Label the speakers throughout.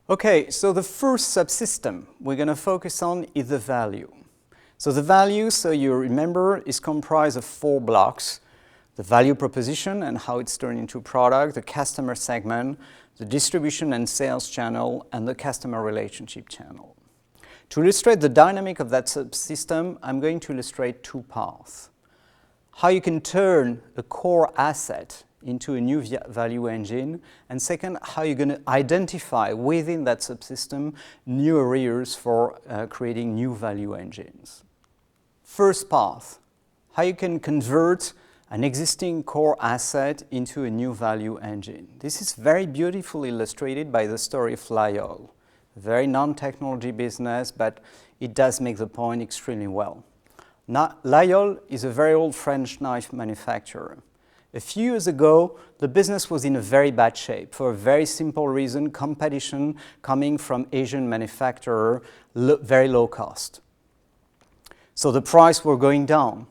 Speaker 1: Okay, so the first subsystem we're going to focus on is the value. So the value, so you remember, is comprised of 4 blocks: the value proposition and how it's turned into a product, the customer segment, the distribution and sales channel, and the customer relationship channel. To illustrate the dynamic of that subsystem, I'm going to illustrate 2 paths. How you can turn a core asset into a new value engine, and second, how you're going to identify within that subsystem new areas for creating new value engines. First path, how you can convert an existing core asset into a new value engine. This is very beautifully illustrated by the story of Lyell. A very non-technology business, but it does make the point extremely well. Now, Lyell is a very old French knife manufacturer. A few years ago, the business was in a very bad shape for a very simple reason: competition coming from Asian manufacturers, very low cost. So the price were going down.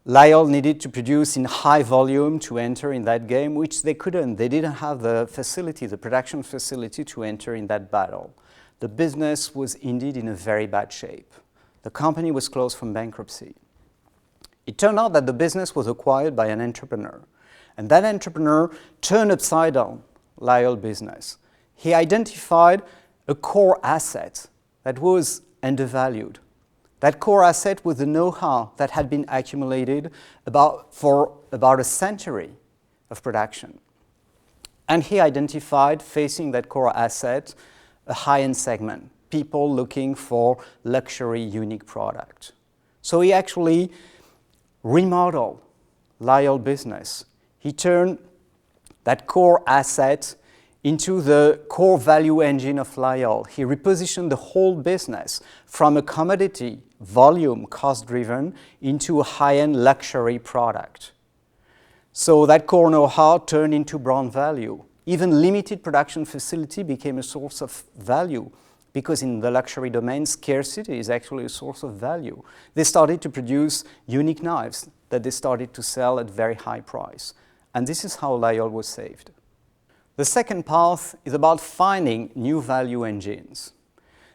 Speaker 1: Lyell needed to produce in high volume to enter in that game, which they couldn't. They didn't have the facility, the production facility to enter in that battle. The business was indeed in a very bad shape. The company was close from bankruptcy. It turned out that the business was acquired by an entrepreneur, and that entrepreneur turned upside down Lyell business. He identified a core asset that was undervalued. That core asset was the know-how that had been accumulated for about a century of production. And he identified, facing that core asset, a high-end segment, people looking for luxury, unique product. So he actually remodeled Lyell business. He turned that core asset into the core value engine of Lyell. He repositioned the whole business from a commodity, volume, cost-driven, into a high-end luxury product. So that core know-how turned into brand value. Even limited production facility became a source of value, because in the luxury domain, scarcity is actually a source of value. They started to produce unique knives that they started to sell at very high price. And this is how Lyell was saved. The second path is about finding new value engines.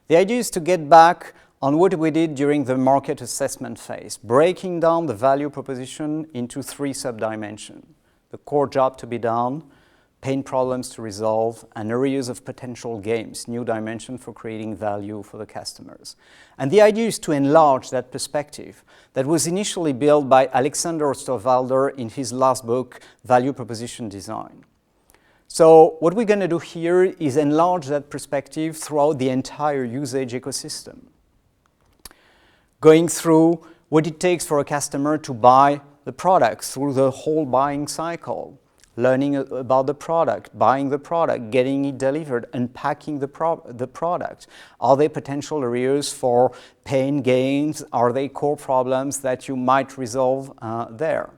Speaker 1: The idea is to get back on what we did during the market assessment phase, breaking down the value proposition into 3 sub-dimensions: the core job to be done, pain problems to resolve, and areas of potential gains, new dimension for creating value for the customers. And the idea is to enlarge that perspective that was initially built by Alexander Osterwalder in his last book, Value Proposition Design. So what we're going to do here is enlarge that perspective throughout the entire usage ecosystem, going through what it takes for a customer to buy the product through the whole buying cycle, learning about the product, buying the product, getting it delivered, unpacking the product. Are there potential areas for pain gains? Are there core problems that you might resolve there?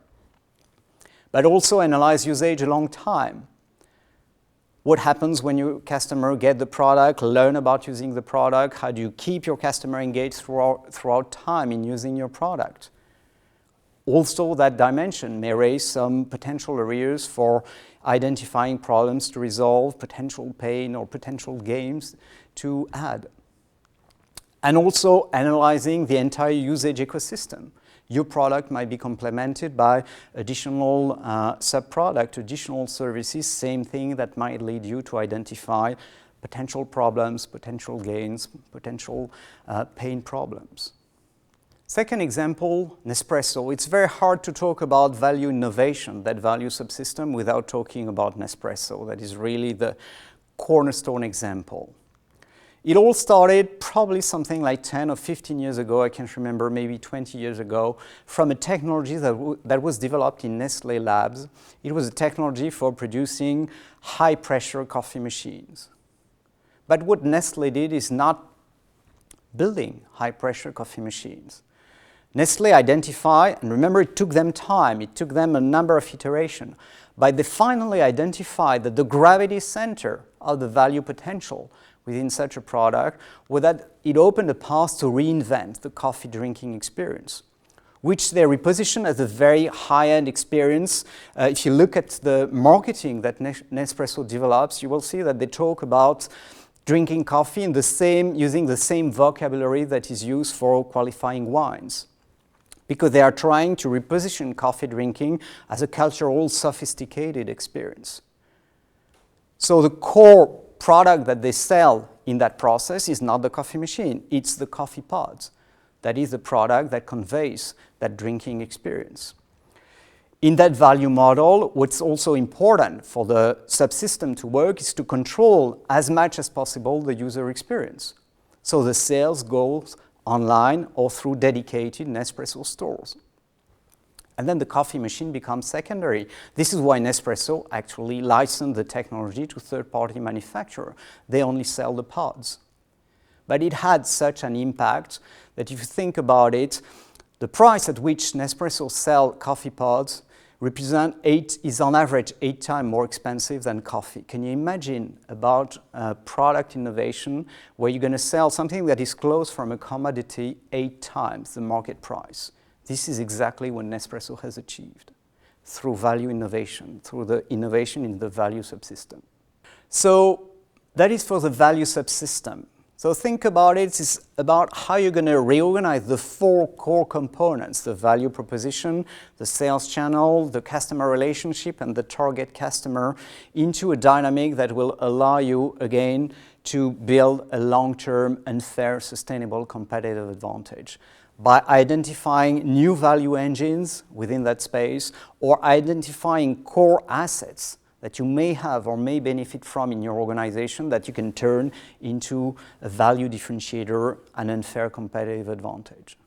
Speaker 1: But also analyze usage a long time. What happens when your customer get the product, learn about using the product? How do you keep your customer engaged throughout time in using your product? Also, that dimension may raise some potential areas for identifying problems to resolve, potential pain or potential gains to add. And also analyzing the entire usage ecosystem. Your product might be complemented by additional sub-product, additional services, same thing that might lead you to identify potential problems, potential gains, potential pain problems. Second example, Nespresso. It's very hard to talk about value innovation, that value subsystem, without talking about Nespresso. That is really the cornerstone example. It all started probably something like 10 or 15 years ago, I can't remember, maybe 20 years ago, from a technology that was developed in Nestlé Labs. It was a technology for producing high-pressure coffee machines. But what Nestlé did is not building high-pressure coffee machines. Nestlé identified, and remember, it took them time, it took them a number of iterations, but they finally identified that the gravity center of the value potential within such a product was that it opened a path to reinvent the coffee drinking experience. which they reposition as a very high-end experience. If you look at the marketing that Nespresso develops, you will see that they talk about drinking coffee in using the same vocabulary that is used for qualifying wines, because they are trying to reposition coffee drinking as a cultural, sophisticated experience. So the core product that they sell in that process is not the coffee machine, it's the coffee pods. That is the product that conveys that drinking experience. In that value model, what's also important for the subsystem to work is to control as much as possible the user experience. So the sales goes online or through dedicated Nespresso stores. And then the coffee machine becomes secondary. This is why Nespresso actually licensed the technology to third-party manufacturers. They only sell the pods. But it had such an impact that if you think about it, the price at which Nespresso sells coffee pods is on average 8 times more expensive than coffee. Can you imagine about product innovation where you're going to sell something that is close from a commodity 8 times the market price? This is exactly what Nespresso has achieved through value innovation, through the innovation in the value subsystem. So that is for the value subsystem. So think about it, it's about how you're going to reorganize the 4 core components, the value proposition, the sales channel, the customer relationship, and the target customer into a dynamic that will allow you, again, to build a long-term and fair, sustainable competitive advantage by identifying new value engines within that space or identifying core assets that you may have or may benefit from in your organization that you can turn into a value differentiator and unfair competitive advantage.